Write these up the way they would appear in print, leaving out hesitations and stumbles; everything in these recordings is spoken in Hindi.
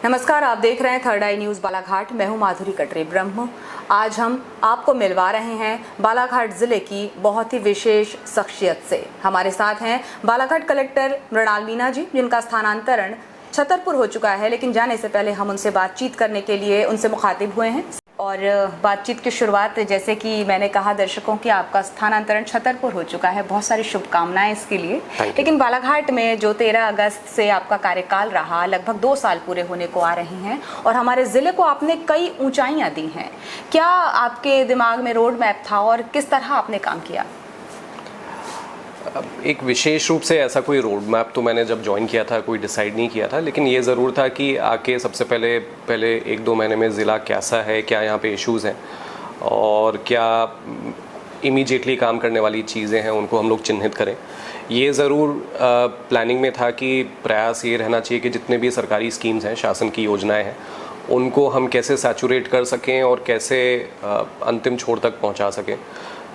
नमस्कार, आप देख रहे हैं थर्ड आई न्यूज़ बालाघाट। मैं हूं माधुरी कटरे ब्रह्म। आज हम आपको मिलवा रहे हैं बालाघाट ज़िले की बहुत ही विशेष शख्सियत से। हमारे साथ हैं बालाघाट कलेक्टर मृणाल मीना जी, जिनका स्थानांतरण छतरपुर हो चुका है, लेकिन जाने से पहले हम उनसे बातचीत करने के लिए उनसे मुखातिब हुए हैं। और बातचीत की शुरुआत, जैसे कि मैंने कहा दर्शकों कि आपका स्थानांतरण छतरपुर हो चुका है, बहुत सारी शुभकामनाएं इसके लिए। लेकिन बालाघाट में जो 13 अगस्त से आपका कार्यकाल रहा, लगभग 2 साल पूरे होने को आ रहे हैं और हमारे ज़िले को आपने कई ऊंचाइयां दी हैं। क्या आपके दिमाग में रोड मैप था और किस तरह आपने काम किया? एक विशेष रूप से ऐसा कोई रोड मैप तो मैंने जब ज्वाइन किया था कोई डिसाइड नहीं किया था, लेकिन ये ज़रूर था कि आके सबसे पहले 1-2 महीने में ज़िला कैसा है, क्या यहाँ पे इश्यूज़ हैं और क्या इमीडिएटली काम करने वाली चीज़ें हैं, उनको हम लोग चिन्हित करें। ये ज़रूर प्लानिंग में था कि प्रयास ये रहना चाहिए कि जितने भी सरकारी स्कीम्स हैं, शासन की योजनाएं हैं, उनको हम कैसे सैचुरेट कर सकें और कैसे अंतिम छोर तक पहुँचा सकें।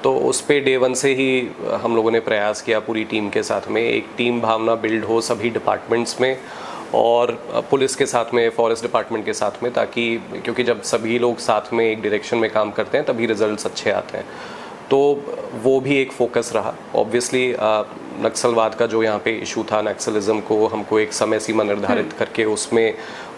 तो उस पे डे 1 से ही हम लोगों ने प्रयास किया पूरी टीम के साथ में, एक टीम भावना बिल्ड हो सभी डिपार्टमेंट्स में और पुलिस के साथ में, फॉरेस्ट डिपार्टमेंट के साथ में, ताकि क्योंकि जब सभी लोग साथ में एक डायरेक्शन में काम करते हैं तभी रिजल्ट्स अच्छे आते हैं। तो वो भी एक फोकस रहा। ऑब्वियसली नक्सलवाद का जो यहाँ पे इशू था, नक्सलिज्म को हमको एक समय सीमा निर्धारित करके उसमें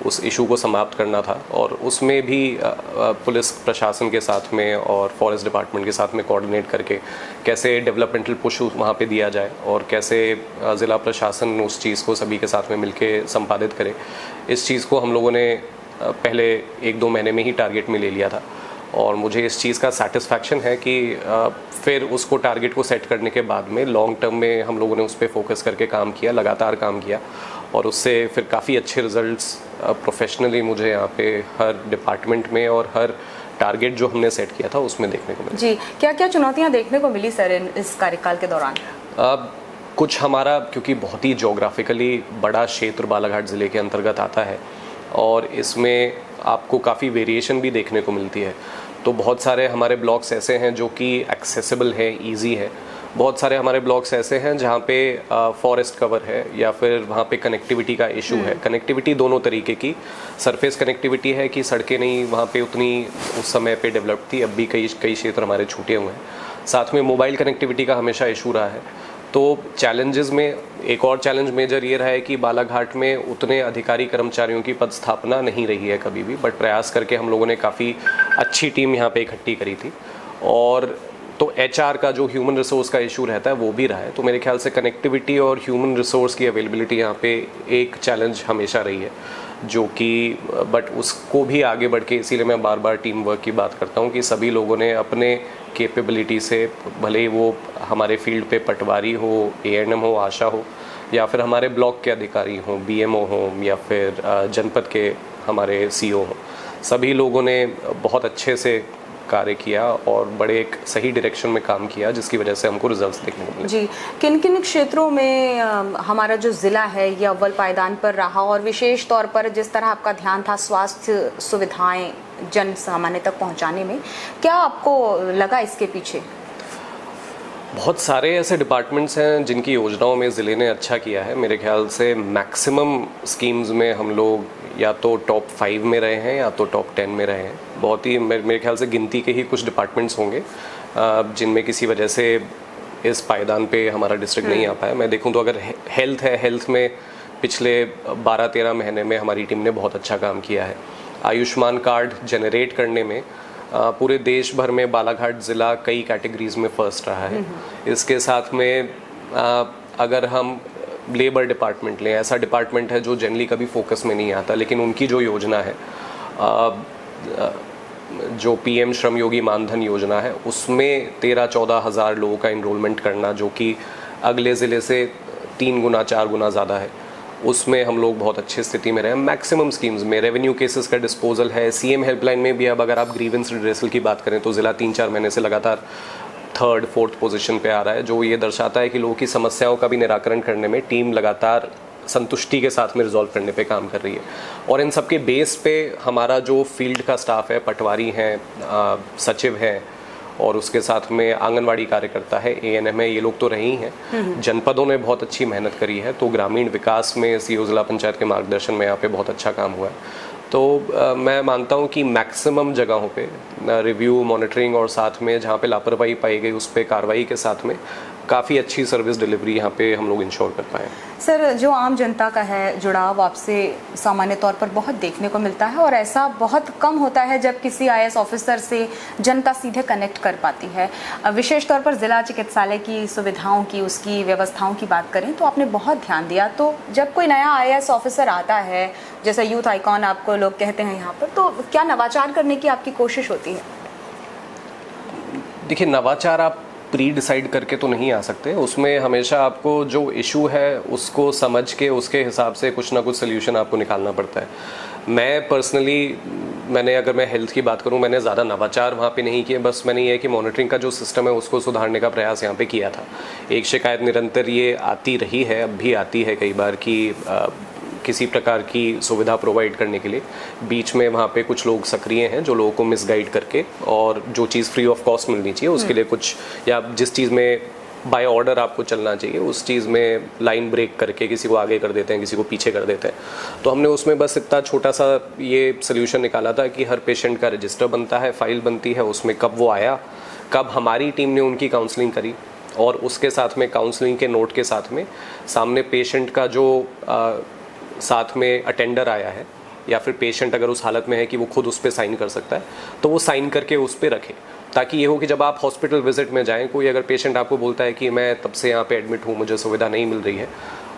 उस इशू को समाप्त करना था और उसमें भी पुलिस प्रशासन के साथ में और फॉरेस्ट डिपार्टमेंट के साथ में कोऑर्डिनेट करके कैसे डेवलपमेंटल पुश वहाँ पे दिया जाए और कैसे ज़िला प्रशासन उस चीज़ को सभी के साथ में मिलके संपादित करे। इस चीज़ को हम लोगों ने पहले 1-2 महीने में ही टारगेट में ले लिया था और मुझे इस चीज़ का सेटिस्फैक्शन है कि फिर उसको टारगेट को सेट करने के बाद में लॉन्ग टर्म में हम लोगों ने उस पर फोकस करके काम किया, लगातार काम किया और उससे फिर काफ़ी अच्छे रिजल्ट्स प्रोफेशनली मुझे यहाँ पे हर डिपार्टमेंट में और हर टारगेट जो हमने सेट किया था उसमें देखने को मिला। जी, क्या क्या चुनौतियाँ देखने को मिली सर इस कार्यकाल के दौरान? कुछ हमारा, क्योंकि बहुत ही जोग्राफिकली बड़ा क्षेत्र बालाघाट ज़िले के अंतर्गत आता है और इसमें आपको काफ़ी वेरिएशन भी देखने को मिलती है। तो बहुत सारे हमारे ब्लॉक्स ऐसे हैं जो कि एक्सेसिबल है, इजी है। बहुत सारे हमारे ब्लॉक्स ऐसे हैं जहाँ पे फॉरेस्ट कवर है या फिर वहाँ पे कनेक्टिविटी का इशू है। कनेक्टिविटी दोनों तरीके की, सरफेस कनेक्टिविटी है कि सड़कें नहीं वहाँ पे उतनी उस समय पे डेवलप थी, अब भी कई क्षेत्र हमारे छूटे हुए हैं। साथ में मोबाइल कनेक्टिविटी का हमेशा इशू रहा है। तो चैलेंजेस में एक और चैलेंज मेजर ये रहा है कि बालाघाट में उतने अधिकारी कर्मचारियों की पद स्थापना नहीं रही है कभी भी, बट प्रयास करके हम लोगों ने काफ़ी अच्छी टीम यहाँ पे इकट्ठी करी थी। और तो HR का जो ह्यूमन रिसोर्स का इशू रहता है वो भी रहा है। तो मेरे ख्याल से कनेक्टिविटी और ह्यूमन रिसोर्स की अवेलेबिलिटी यहाँ पे एक चैलेंज हमेशा रही है, जो कि बट उसको भी आगे बढ़ के, इसीलिए मैं बार बार टीम वर्क की बात करता हूँ कि सभी लोगों ने अपने कैपेबिलिटी से, भले ही वो हमारे फील्ड पे पटवारी हो, ANM हो, आशा हो या फिर हमारे ब्लॉक के अधिकारी हों, BMO हों या फिर जनपद के हमारे CO हों, सभी लोगों ने बहुत अच्छे से कार्य किया और बड़े एक सही डायरेक्शन में काम किया, जिसकी वजह से हमको रिजल्ट्स देखने को मिले। जी, किन किन क्षेत्रों में हमारा जो ज़िला है ये अव्वल पायदान पर रहा और विशेष तौर पर जिस तरह आपका ध्यान था स्वास्थ्य सुविधाएं जन सामान्य तक पहुंचाने में, क्या आपको लगा इसके पीछे? बहुत सारे ऐसे डिपार्टमेंट्स हैं जिनकी योजनाओं में ज़िले ने अच्छा किया है। मेरे ख्याल से मैक्सिमम स्कीम्स में हम लोग या तो टॉप 5 में रहे हैं या तो टॉप 10 में रहे हैं। बहुत ही मेरे ख्याल से गिनती के ही कुछ डिपार्टमेंट्स होंगे जिनमें किसी वजह से इस पायदान पे हमारा डिस्ट्रिक्ट नहीं आ पाया। मैं देखूं तो अगर हेल्थ है, हेल्थ में पिछले 12-13 महीने में हमारी टीम ने बहुत अच्छा काम किया है। आयुष्मान कार्ड जनरेट करने में पूरे देश भर में बालाघाट ज़िला कई कैटेगरीज में फर्स्ट रहा है। इसके साथ में अगर हम लेबर डिपार्टमेंट लें, ऐसा डिपार्टमेंट है जो जनरली कभी फोकस में नहीं आता, लेकिन उनकी जो योजना है, जो PM श्रम योगी मानधन योजना है, उसमें 13-14 हज़ार लोगों का इनरोलमेंट करना, जो कि अगले ज़िले से 3 गुना 4 गुना ज़्यादा है, उसमें हम लोग बहुत अच्छी स्थिति में रहे। मैक्सिमम स्कीम्स में रेवेन्यू केसेस का डिस्पोजल है। CM हेल्पलाइन में भी अब अगर आप ग्रीवेंस रिड्रेसल की बात करें तो ज़िला 3-4 महीने से लगातार 3rd-4th पोजीशन पे आ रहा है, जो ये दर्शाता है कि लोगों की समस्याओं का भी निराकरण करने में टीम लगातार संतुष्टि के साथ में रिजॉल्व करने पे काम कर रही है। और इन सब के बेस पे हमारा जो फील्ड का स्टाफ है, पटवारी हैं, सचिव हैं और उसके साथ में आंगनवाड़ी कार्यकर्ता है, ANM है, ये लोग तो रहे ही हैं। जनपदों ने बहुत अच्छी मेहनत करी है, तो ग्रामीण विकास में सीओ जिला पंचायत के मार्गदर्शन में यहाँ पे बहुत अच्छा काम हुआ है। तो मैं मानता हूँ कि मैक्सिमम जगहों पे रिव्यू, मॉनिटरिंग और साथ में जहाँ पे लापरवाही पाई गई उस पर कार्रवाई के साथ में काफ़ी अच्छी सर्विस डिलीवरी यहाँ पे हम लोग इंश्योर कर पाए। सर, जो आम जनता का है जुड़ाव आपसे सामान्य तौर पर बहुत देखने को मिलता है और ऐसा बहुत कम होता है जब किसी IAS ऑफिसर से जनता सीधे कनेक्ट कर पाती है। विशेष तौर पर ज़िला चिकित्सालय की सुविधाओं की, उसकी व्यवस्थाओं की बात करें तो आपने बहुत ध्यान दिया। तो जब कोई नया IAS ऑफिसर आता है, जैसे यूथ आइकॉन आपको लोग कहते हैं यहाँ पर, तो क्या नवाचार करने की आपकी कोशिश होती है? देखिए, नवाचार आप प्री डिसाइड करके तो नहीं आ सकते, उसमें हमेशा आपको जो इशू है उसको समझ के उसके हिसाब से कुछ ना कुछ सोल्यूशन आपको निकालना पड़ता है। मैं पर्सनली अगर मैं हेल्थ की बात करूं, मैंने ज़्यादा नवाचार वहाँ पे नहीं किए, बस मैंने ये कि मॉनिटरिंग का जो सिस्टम है उसको सुधारने का प्रयास यहाँ पे किया था। एक शिकायत निरंतर ये आती रही है, अब भी आती है कई बार कि किसी प्रकार की सुविधा प्रोवाइड करने के लिए बीच में वहाँ पे कुछ लोग सक्रिय हैं जो लोगों को मिसगाइड करके, और जो चीज़ फ्री ऑफ कॉस्ट मिलनी चाहिए उसके लिए कुछ, या जिस चीज़ में बाय ऑर्डर आपको चलना चाहिए उस चीज़ में लाइन ब्रेक करके किसी को आगे कर देते हैं, किसी को पीछे कर देते हैं। तो हमने उसमें बस इतना छोटा सा ये सोल्यूशन निकाला था कि हर पेशेंट का रजिस्टर बनता है, फाइल बनती है, उसमें कब वो आया, कब हमारी टीम ने उनकी काउंसलिंग करी, और उसके साथ में काउंसलिंग के नोट के साथ में सामने पेशेंट का जो साथ में अटेंडर आया है, या फिर पेशेंट अगर उस हालत में है कि वो खुद उस पर साइन कर सकता है तो वो साइन करके उस पर रखे, ताकि ये हो कि जब आप हॉस्पिटल विजिट में जाएं, कोई अगर पेशेंट आपको बोलता है कि मैं तब से यहाँ पे एडमिट हूँ, मुझे सुविधा नहीं मिल रही है,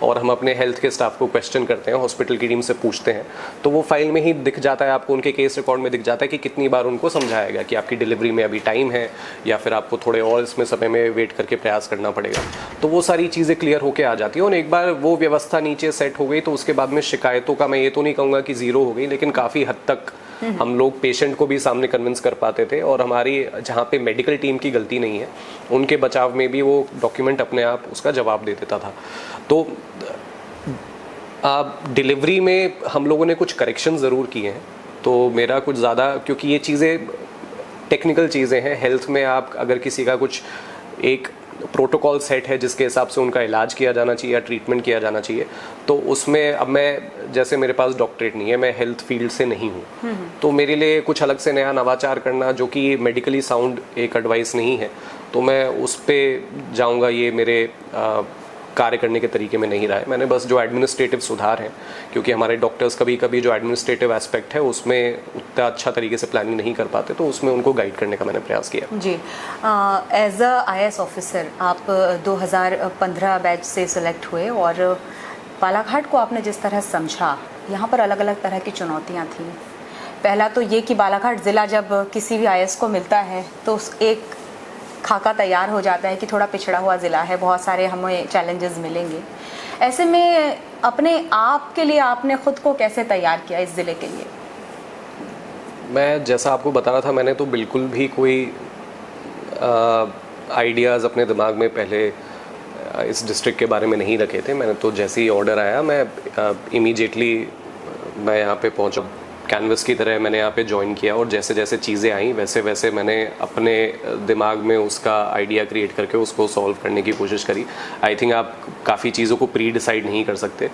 और हम अपने हेल्थ के स्टाफ को क्वेश्चन करते हैं, हॉस्पिटल की टीम से पूछते हैं, तो वो फाइल में ही दिख जाता है आपको, उनके केस रिकॉर्ड में दिख जाता है कि कितनी बार उनको समझाया गया कि आपकी डिलीवरी में अभी टाइम है, या फिर आपको थोड़े और इसमें समय में वेट करके प्रयास करना पड़ेगा। तो वो सारी चीज़ें क्लियर होकर आ जाती हैं, और एक बार वो व्यवस्था नीचे सेट हो गई तो उसके बाद में शिकायतों का, मैं ये तो नहीं कहूँगा कि ज़ीरो हो गई, लेकिन काफ़ी हद तक हम लोग पेशेंट को भी सामने कन्विंस कर पाते थे, और हमारी जहाँ पे मेडिकल टीम की गलती नहीं है उनके बचाव में भी वो डॉक्यूमेंट अपने आप उसका जवाब दे देता था। तो डिलीवरी में हम लोगों ने कुछ करेक्शन ज़रूर किए हैं, तो मेरा कुछ ज़्यादा, क्योंकि ये चीज़ें टेक्निकल चीज़ें हैं, हेल्थ में आप अगर किसी का कुछ एक प्रोटोकॉल सेट है जिसके हिसाब से उनका इलाज किया जाना चाहिए या ट्रीटमेंट किया जाना चाहिए, तो उसमें अब मैं, जैसे मेरे पास डॉक्टरेट नहीं है, मैं हेल्थ फील्ड से नहीं हूँ, तो मेरे लिए कुछ अलग से नया नवाचार करना जो कि मेडिकली साउंड एक एडवाइस नहीं है, तो मैं उस पर जाऊँगा, ये मेरे कार्य करने के तरीके में नहीं रहा है। मैंने बस जो एडमिनिस्ट्रेटिव सुधार हैं, क्योंकि हमारे डॉक्टर्स कभी कभी जो एडमिनिस्ट्रेटिव एस्पेक्ट है उसमें उतना अच्छा तरीके से प्लानिंग नहीं कर पाते, तो उसमें उनको गाइड करने का मैंने प्रयास किया। जी, एज अ IAS ऑफिसर आप 2015 बैच से सिलेक्ट हुए, और बालाघाट को आपने जिस तरह समझा, यहाँ पर अलग अलग तरह की चुनौतियाँ थीं। पहला तो ये कि बालाघाट ज़िला जब किसी भी IAS को मिलता है तो एक खाका तैयार हो जाता है कि थोड़ा पिछड़ा हुआ ज़िला है, बहुत सारे हमें चैलेंजेस मिलेंगे। ऐसे में अपने आप के लिए आपने खुद को कैसे तैयार किया इस ज़िले के लिए? मैं जैसा आपको बता रहा था, मैंने तो बिल्कुल भी कोई आइडियाज़ अपने दिमाग में पहले इस डिस्ट्रिक्ट के बारे में नहीं रखे थे। मैंने तो जैसे ही ऑर्डर आया मैं इमीडिएटली मैं यहाँ पे पहुँचा, कैनवस की तरह मैंने यहाँ पे ज्वाइन किया, और जैसे जैसे चीज़ें आई वैसे वैसे मैंने अपने दिमाग में उसका आइडिया क्रिएट करके उसको सॉल्व करने की कोशिश करी। आई थिंक आप काफ़ी चीज़ों को प्री डिसाइड नहीं कर सकते,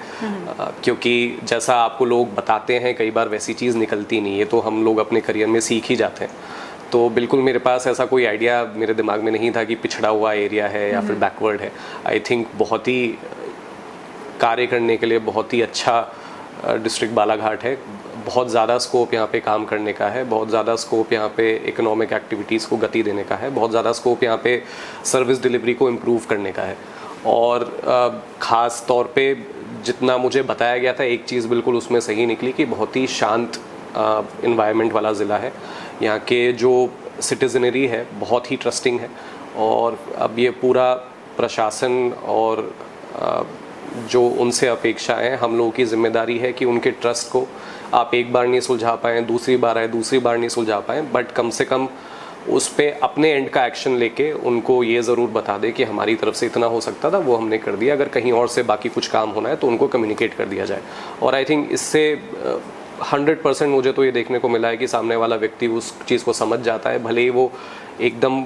क्योंकि जैसा आपको लोग बताते हैं कई बार वैसी चीज़ निकलती नहीं है, तो हम लोग अपने करियर में सीख ही जाते हैं। तो बिल्कुल मेरे पास ऐसा कोई आइडिया मेरे दिमाग में नहीं था कि पिछड़ा हुआ एरिया है या फिर बैकवर्ड है। आई थिंक बहुत ही कार्य करने के लिए बहुत ही अच्छा डिस्ट्रिक्ट बालाघाट है, बहुत ज़्यादा स्कोप यहाँ पे काम करने का है, बहुत ज़्यादा स्कोप यहाँ पे इकोनॉमिक एक्टिविटीज़ को गति देने का है, बहुत ज़्यादा स्कोप यहाँ पे सर्विस डिलीवरी को इम्प्रूव करने का है। और ख़ास तौर पे जितना मुझे बताया गया था, एक चीज़ बिल्कुल उसमें सही निकली कि बहुत ही शांत इन्वायरमेंट वाला ज़िला है। यहाँ के जो सिटीजनरी है बहुत ही ट्रस्टिंग है, और अब ये पूरा प्रशासन और जो उनसे अपेक्षाएं, हम लोगों की जिम्मेदारी है कि उनके ट्रस्ट को आप एक बार नहीं सुलझा पाएँ, दूसरी बार आए, दूसरी बार नहीं सुलझा पाएँ, बट कम से कम उस पर अपने एंड का एक्शन लेके उनको ये ज़रूर बता दें कि हमारी तरफ से इतना हो सकता था वो हमने कर दिया, अगर कहीं और से बाकी कुछ काम होना है तो उनको कम्युनिकेट कर दिया जाए। और आई थिंक इससे 100% मुझे तो ये देखने को मिला है कि सामने वाला व्यक्ति उस चीज़ को समझ जाता है, भले ही वो एकदम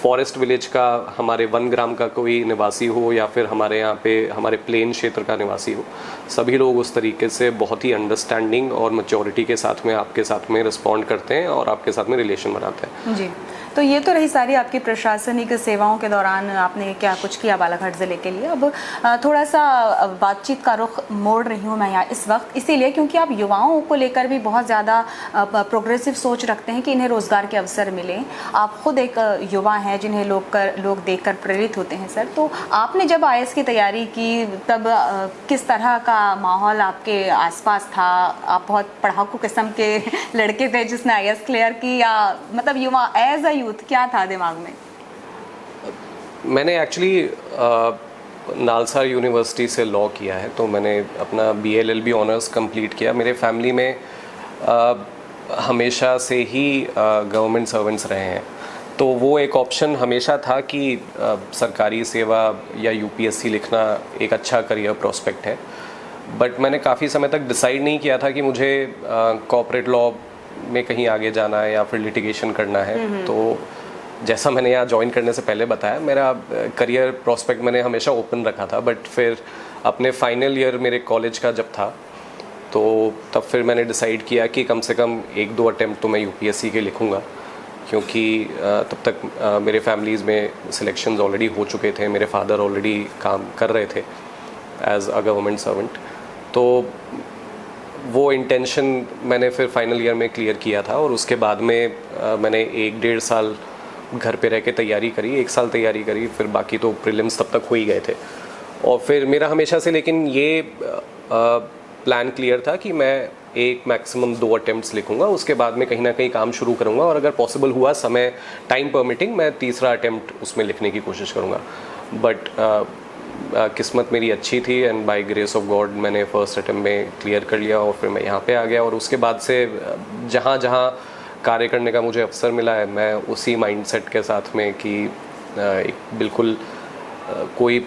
फॉरेस्ट विलेज का, हमारे वन ग्राम का कोई निवासी हो या फिर हमारे यहाँ पे हमारे प्लेन क्षेत्र का निवासी हो, सभी लोग उस तरीके से बहुत ही अंडरस्टैंडिंग और मैच्योरिटी के साथ में आपके साथ में रिस्पॉन्ड करते हैं और आपके साथ में रिलेशन बनाते हैं। जी, तो ये तो रही सारी आपकी प्रशासनिक सेवाओं के दौरान आपने क्या कुछ किया बालाघाट ज़िले के लिए। अब थोड़ा सा बातचीत का रुख मोड़ रही हूँ मैं यहाँ इस वक्त, इसीलिए क्योंकि आप युवाओं को लेकर भी बहुत ज़्यादा प्रोग्रेसिव सोच रखते हैं कि इन्हें रोज़गार के अवसर मिले। आप खुद एक युवा हैं जिन्हें लोग देखकर प्रेरित होते हैं सर। तो आपने जब IAS की तैयारी की तब किस तरह का माहौल आपके आसपास था? आप बहुत पढ़ाकू किस्म के लड़के थे जिसने IAS क्लियर की, या मतलब युवा एज अ यूथ क्या था दिमाग में? मैंने एक्चुअली नालसा यूनिवर्सिटी से लॉ किया है, तो मैंने अपना BLLB ऑनर्स कंप्लीट किया। मेरे फैमिली में हमेशा से ही गवर्नमेंट सर्वेंट्स रहे हैं, तो वो एक ऑप्शन हमेशा था कि सरकारी सेवा या UPSC लिखना एक अच्छा करियर प्रोस्पेक्ट है। बट मैंने काफ़ी समय तक डिसाइड नहीं किया था कि मुझे कॉर्पोरेट लॉ में कहीं आगे जाना है या फिर लिटिगेशन करना है। तो जैसा मैंने यहाँ ज्वाइन करने से पहले बताया, मेरा करियर प्रोस्पेक्ट मैंने हमेशा ओपन रखा था। बट फिर अपने फाइनल ईयर मेरे कॉलेज का जब था, तो तब फिर मैंने डिसाइड किया कि कम से कम 1-2 अटेम्प्ट तो मैं UPSC के लिखूँगा, क्योंकि तब तक मेरे फैमिलीज़ में सिलेक्शंस ऑलरेडी हो चुके थे। मेरे फादर ऑलरेडी काम कर रहे थे एज अ गवर्नमेंट सर्वेंट। तो वो इंटेंशन मैंने फिर फाइनल ईयर में क्लियर किया था, और उसके बाद में मैंने 1-1.5 साल घर पे रह के तैयारी करी, 1 साल तैयारी करी, फिर बाकी तो प्रीलिम्स तब तक हो ही गए थे। और फिर मेरा हमेशा से लेकिन ये प्लान क्लियर था कि मैं एक मैक्सिमम 2 अटेम्प्ट्स लिखूंगा, उसके बाद में कहीं ना कहीं काम शुरू करूंगा, और अगर पॉसिबल हुआ समय टाइम परमिटिंग मैं तीसरा अटेम्प्ट उसमें लिखने की कोशिश करूंगा। बट किस्मत मेरी अच्छी थी and by grace of God मैंने फर्स्ट अटेम्प्ट में क्लियर कर लिया, और फिर मैं यहाँ पे आ गया। और उसके बाद से जहाँ जहाँ कार्य करने का मुझे अवसर मिला है, मैं उसी माइंडसेट के साथ में कि एक बिल्कुल कोई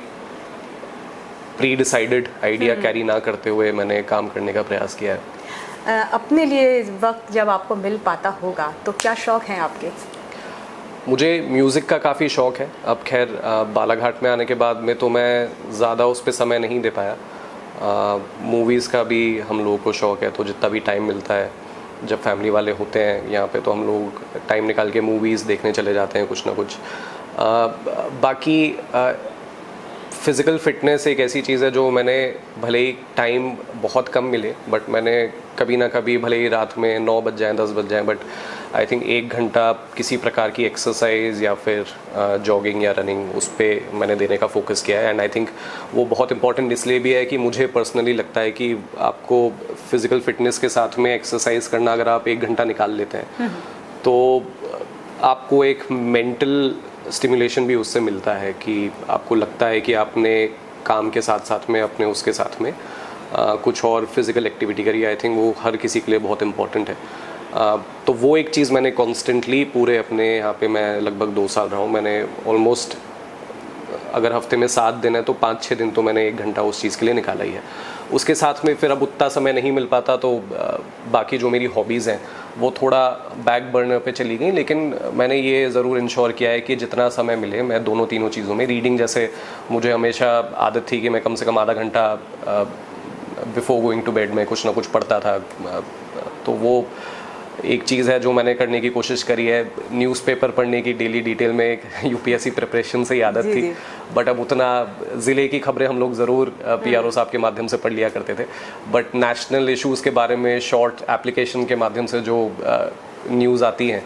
प्री डिसाइडेड आइडिया कैरी ना करते हुए मैंने काम करने का प्रयास किया है। अपने लिए वक्त जब आपको मिल पाता होगा तो क्या शौक़ हैं आपके? मुझे म्यूज़िक का काफ़ी शौक़ है। अब खैर बालाघाट में आने के बाद में तो मैं ज़्यादा उस पर समय नहीं दे पाया। मूवीज़ का भी हम लोगों को शौक़ है, तो जितना भी टाइम मिलता है, जब फैमिली वाले होते हैं यहाँ पे, तो हम लोग टाइम निकाल के मूवीज़ देखने चले जाते हैं कुछ ना कुछ। बाकी फ़िज़िकल फ़िटनेस एक ऐसी चीज़ है जो मैंने, भले ही टाइम बहुत कम मिले, बट मैंने कभी ना कभी, भले ही रात में 9 बज जाएँ 10 बज जाएँ, बट आई थिंक 1 घंटा किसी प्रकार की एक्सरसाइज या फिर जॉगिंग या रनिंग, उस पर मैंने देने का फोकस किया है। एंड आई थिंक वो बहुत इंपॉर्टेंट इसलिए भी है कि मुझे पर्सनली लगता है कि आपको फिज़िकल फिटनेस के साथ में एक्सरसाइज करना, अगर आप 1 घंटा निकाल लेते हैं तो आपको एक मेंटल स्टिमुलेशन भी उससे मिलता है, कि आपको लगता है कि आपने काम के साथ साथ में अपने उसके साथ में कुछ और फिज़िकल एक्टिविटी करी। आई थिंक वो हर किसी के लिए बहुत इंपॉर्टेंट है। तो वो एक चीज़ मैंने कॉन्स्टेंटली पूरे अपने यहाँ पे, मैं लगभग 2 साल रहा हूँ, मैंने ऑलमोस्ट, अगर हफ्ते में 7 दिन है तो 5-6 दिन तो मैंने 1 घंटा उस चीज़ के लिए निकाला ही है। उसके साथ में फिर अब उतना समय नहीं मिल पाता, तो बाकी जो मेरी हॉबीज़ हैं वो थोड़ा बैक बर्नर पे चली गई। लेकिन मैंने ये ज़रूर इंश्योर किया है कि जितना समय मिले मैं दोनों तीनों चीज़ों में, रीडिंग जैसे मुझे हमेशा आदत थी कि मैं कम से कम आधा घंटा बिफोर गोइंग टू बेड में कुछ ना कुछ पढ़ता था, तो वो एक चीज़ है जो मैंने करने की कोशिश करी है। न्यूज़पेपर पढ़ने की डेली डिटेल में एक UPSC प्रिपरेशन से ही आदत थी, बट अब उतना ज़िले की खबरें हम लोग ज़रूर PRO साहब के माध्यम से पढ़ लिया करते थे, बट नेशनल इश्यूज़ के बारे में शॉर्ट एप्लीकेशन के माध्यम से जो न्यूज़ आती हैं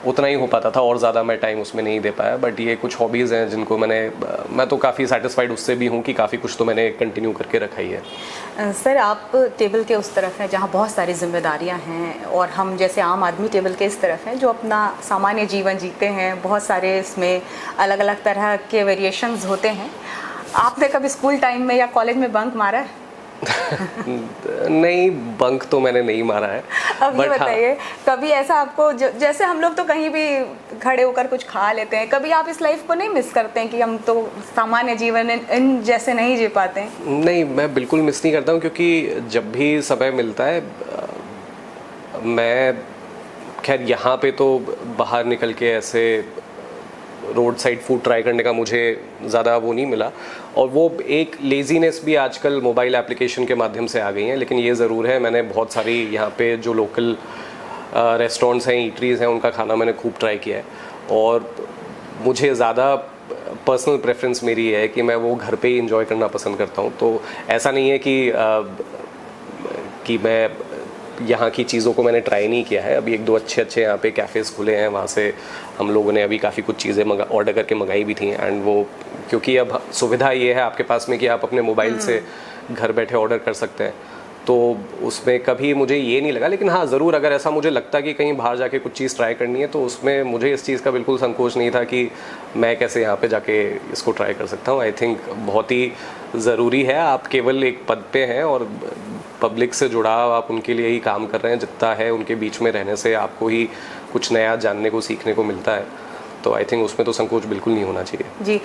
उतना ही हो पाता था, और ज़्यादा मैं टाइम उसमें नहीं दे पाया। बट ये कुछ हॉबीज़ हैं जिनको मैं तो काफ़ी सेटिस्फाइड उससे भी हूँ कि काफ़ी कुछ तो मैंने कंटिन्यू करके रखा ही है। सर, आप टेबल के उस तरफ हैं जहाँ बहुत सारी जिम्मेदारियाँ हैं, और हम जैसे आम आदमी टेबल के इस तरफ हैं जो अपना सामान्य जीवन जीते हैं। बहुत सारे इसमें अलग अलग तरह के वेरिएशंस होते हैं। आपने कभी स्कूल टाइम में या कॉलेज में बंक मारा है? नहीं, बंक तो मैंने नहीं मारा है। अब ये बताइए, कभी ऐसा आपको, जैसे हम लोग तो कहीं भी खड़े होकर कुछ खा लेते हैं, कभी आप इस लाइफ को नहीं मिस करते हैं कि हम तो सामान्य जीवन इन जैसे नहीं जी पाते हैं? नहीं, मैं बिल्कुल मिस नहीं करता हूँ, क्योंकि जब भी समय मिलता है मैं खैर यहाँ पे तो बाहर निकल के ऐसे रोड साइड फूड ट्राई करने का मुझे ज़्यादा वो नहीं मिला, और वो एक लेज़ीनेस भी आजकल मोबाइल एप्लीकेशन के माध्यम से आ गई हैं। लेकिन ये ज़रूर है, मैंने बहुत सारी यहाँ पे जो लोकल रेस्टोरेंट्स हैं, ईटरीज़ हैं, उनका खाना मैंने खूब ट्राई किया है, और मुझे ज़्यादा पर्सनल प्रेफरेंस मेरी है कि मैं वो घर पे ही इंजॉय करना पसंद करता हूँ। तो ऐसा नहीं है कि मैं यहाँ की चीज़ों को मैंने ट्राई नहीं किया है। अभी एक दो अच्छे यहाँ पे कैफ़ेज़ खुले हैं, वहाँ से हम लोगों ने अभी काफ़ी कुछ चीज़ें ऑर्डर करके मंगाई भी थी। एंड वो क्योंकि अब सुविधा ये है आपके पास में कि आप अपने मोबाइल से घर बैठे ऑर्डर कर सकते हैं, तो उसमें कभी मुझे ये नहीं लगा। लेकिन हाँ, ज़रूर अगर ऐसा मुझे लगता कि कहीं बाहर जाके कुछ चीज़ ट्राई करनी है, तो उसमें मुझे इस चीज़ का बिल्कुल संकोच नहीं था कि मैं कैसे यहाँ पे जाके इसको ट्राई कर सकता हूँ। आई थिंक बहुत ही ज़रूरी है। आप केवल एक पद पे हैं और पब्लिक से जुड़ाव आप उनके लिए ही काम कर रहे हैं, जितना है उनके बीच में रहने से आपको ही कुछ नया जानने को, सीखने को मिलता है। तो आई थिंक उसमें तो संकोच बिल्कुल नहीं होना चाहिए। जी,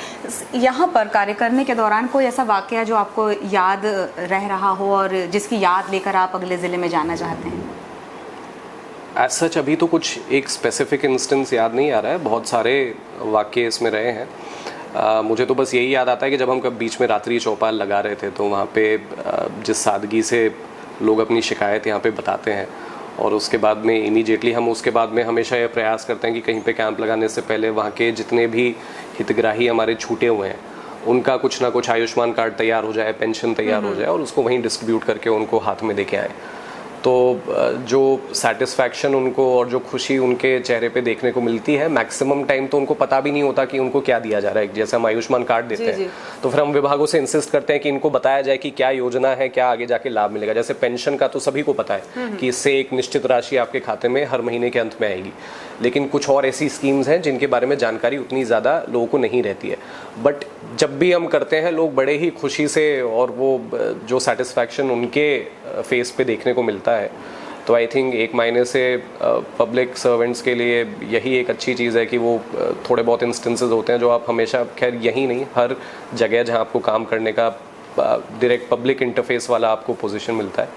यहाँ पर कार्य करने के दौरान कोई ऐसा वाकया जो आपको याद रह रहा हो और जिसकी याद लेकर आप अगले ज़िले में जाना चाहते हैं? एज सच अभी तो कुछ एक स्पेसिफिक इंस्टेंस याद नहीं आ रहा है, बहुत सारे वाकये इसमें रहे हैं। मुझे तो बस यही याद आता है कि जब हम कब बीच में रात्रि चौपाल लगा रहे थे, तो वहाँ पे जिस सादगी से लोग अपनी शिकायत यहाँ पे बताते हैं, और उसके बाद में इमीडिएटली हम उसके बाद में हमेशा ये प्रयास करते हैं कि कहीं पे कैंप लगाने से पहले वहाँ के जितने भी हितग्राही हमारे छूटे हुए हैं, उनका कुछ ना कुछ आयुष्मान कार्ड तैयार हो जाए, पेंशन तैयार हो जाए, और उसको वहीं डिस्ट्रीब्यूट करके उनको हाथ में देके आए। तो जो सेटिस्फैक्शन उनको और जो खुशी उनके चेहरे पे देखने को मिलती है, मैक्सिमम टाइम तो उनको पता भी नहीं होता कि उनको क्या दिया जा रहा है। जैसे हम आयुष्मान कार्ड देते हैं, तो फिर हम विभागों से इंसिस्ट करते हैं कि इनको बताया जाए कि क्या योजना है, क्या आगे जाके लाभ मिलेगा। जैसे पेंशन का तो सभी को पता है कि इससे एक निश्चित राशि आपके खाते में हर महीने के अंत में आएगी, लेकिन कुछ और ऐसी स्कीम्स हैं जिनके बारे में जानकारी उतनी ज़्यादा लोगों को नहीं रहती है। बट जब भी हम करते हैं, लोग बड़े ही खुशी से, और वो जो सेटिस्फैक्शन उनके फेस पे देखने को मिलता है, तो आई थिंक एक मायने से पब्लिक सर्वेंट्स के लिए यही एक अच्छी चीज़ है कि वो थोड़े बहुत इंस्टेंसेस होते हैं जो आप हमेशा, खैर यही नहीं, हर जगह जहाँ आपको काम करने का डायरेक्ट पब्लिक इंटरफेस वाला आपको पोजीशन मिलता है,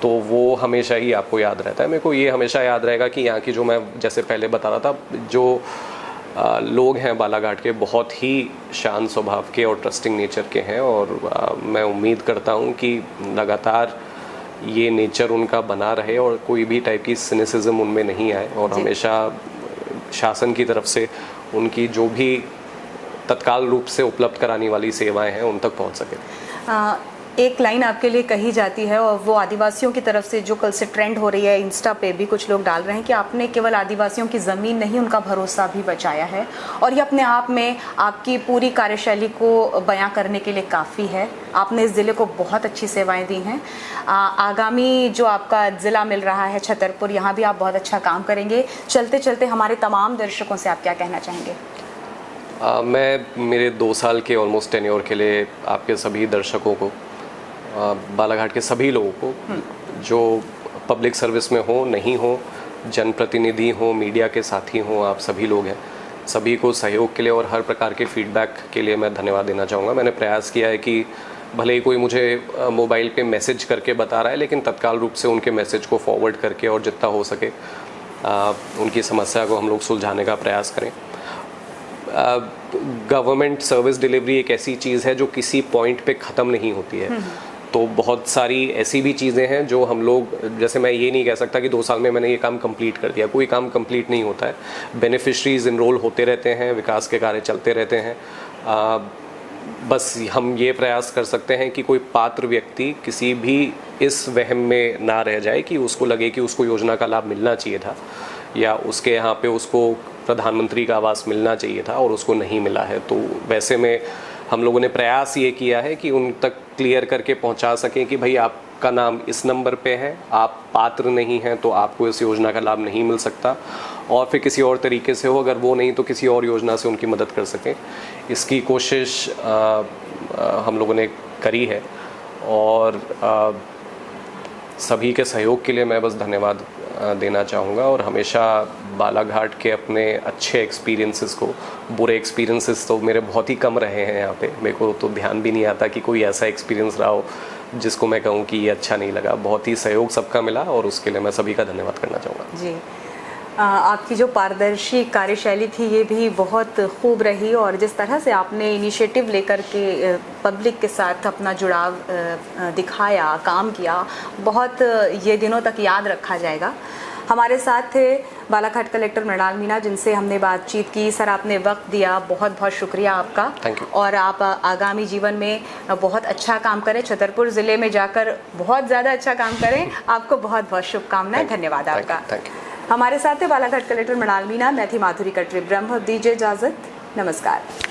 तो वो हमेशा ही आपको याद रहता है। मेरे को ये हमेशा याद रहेगा कि यहाँ की, जो मैं जैसे पहले बता रहा था, जो लोग हैं बालाघाट के, बहुत ही शांत स्वभाव के और ट्रस्टिंग नेचर के हैं, और मैं उम्मीद करता हूँ कि लगातार ये नेचर उनका बना रहे और कोई भी टाइप की सिनिसिज्म उनमें नहीं आए, और हमेशा शासन की तरफ से उनकी जो भी तत्काल रूप से उपलब्ध कराने वाली सेवाएं हैं उन तक पहुंच सके। एक लाइन आपके लिए कही जाती है, और वो आदिवासियों की तरफ से जो कल से ट्रेंड हो रही है, इंस्टा पे भी कुछ लोग डाल रहे हैं कि आपने केवल आदिवासियों की ज़मीन नहीं, उनका भरोसा भी बचाया है, और ये अपने आप में आपकी पूरी कार्यशैली को बयां करने के लिए काफ़ी है। आपने इस ज़िले को बहुत अच्छी सेवाएं दी हैं। आगामी जो आपका ज़िला मिल रहा है छतरपुर, यहाँ भी आप बहुत अच्छा काम करेंगे। चलते चलते हमारे तमाम दर्शकों से आप क्या कहना चाहेंगे? मैं मेरे 2 साल के ऑलमोस्ट टेन्योर के लिए आपके सभी दर्शकों को, बालाघाट के सभी लोगों को, जो पब्लिक सर्विस में हो, नहीं हो, जनप्रतिनिधि हो, मीडिया के साथी हो, आप सभी लोग हैं, सभी को सहयोग के लिए और हर प्रकार के फीडबैक के लिए मैं धन्यवाद देना चाहूँगा। मैंने प्रयास किया है कि भले ही कोई मुझे मोबाइल पे मैसेज करके बता रहा है, लेकिन तत्काल रूप से उनके मैसेज को फॉरवर्ड करके और जितना हो सके उनकी समस्या को हम लोग सुलझाने का प्रयास करें। गवर्नमेंट सर्विस डिलीवरी एक ऐसी चीज़ है जो किसी पॉइंट पे ख़त्म नहीं होती है। तो बहुत सारी ऐसी भी चीज़ें हैं जो हम लोग, जैसे मैं ये नहीं कह सकता कि 2 साल में मैंने ये काम कंप्लीट कर दिया, कोई काम कंप्लीट नहीं होता है। बेनिफिशरीज इनरोल होते रहते हैं, विकास के कार्य चलते रहते हैं। बस हम ये प्रयास कर सकते हैं कि कोई पात्र व्यक्ति किसी भी इस वहम में ना रह जाए कि उसको लगे कि उसको योजना का लाभ मिलना चाहिए था, या उसके यहाँ पे उसको प्रधानमंत्री का आवास मिलना चाहिए था और उसको नहीं मिला है। तो वैसे में हम लोगों ने प्रयास ये किया है कि उन तक क्लियर करके पहुंचा सकें कि भाई आपका नाम इस नंबर पे है, आप पात्र नहीं हैं तो आपको इस योजना का लाभ नहीं मिल सकता, और फिर किसी और तरीके से हो, अगर वो नहीं तो किसी और योजना से उनकी मदद कर सकें। इसकी कोशिश हम लोगों ने करी है, और सभी के सहयोग के लिए मैं बस धन्यवाद देना चाहूँगा। और हमेशा बालाघाट के अपने अच्छे एक्सपीरियंसेस को, बुरे एक्सपीरियंसेस तो मेरे बहुत ही कम रहे हैं यहाँ पे, मेरे को तो ध्यान भी नहीं आता कि कोई ऐसा एक्सपीरियंस रहा हो जिसको मैं कहूँ कि ये अच्छा नहीं लगा। बहुत ही सहयोग सबका मिला और उसके लिए मैं सभी का धन्यवाद करना चाहूँगा। जी, आपकी जो पारदर्शी कार्यशैली थी ये भी बहुत खूब रही और जिस तरह से आपने इनिशिएटिव लेकर के पब्लिक के साथ अपना जुड़ाव दिखाया, काम किया, बहुत ये दिनों तक याद रखा जाएगा। हमारे साथ थे बालाघाट कलेक्टर मृणाल मीणा, जिनसे हमने बातचीत की। सर, आपने वक्त दिया, बहुत बहुत शुक्रिया आपका। Thank you. और आप आगामी जीवन में बहुत अच्छा काम करें, छतरपुर ज़िले में जाकर बहुत ज़्यादा अच्छा काम करें। आपको बहुत बहुत शुभकामनाएं। धन्यवाद आपका। Thank you. हमारे साथ थे बालाघाट कलेक्टर मृणाल मीणा। मैं थी माधुरी कटरे ब्रह्म। दीजिए इजाज़त। नमस्कार।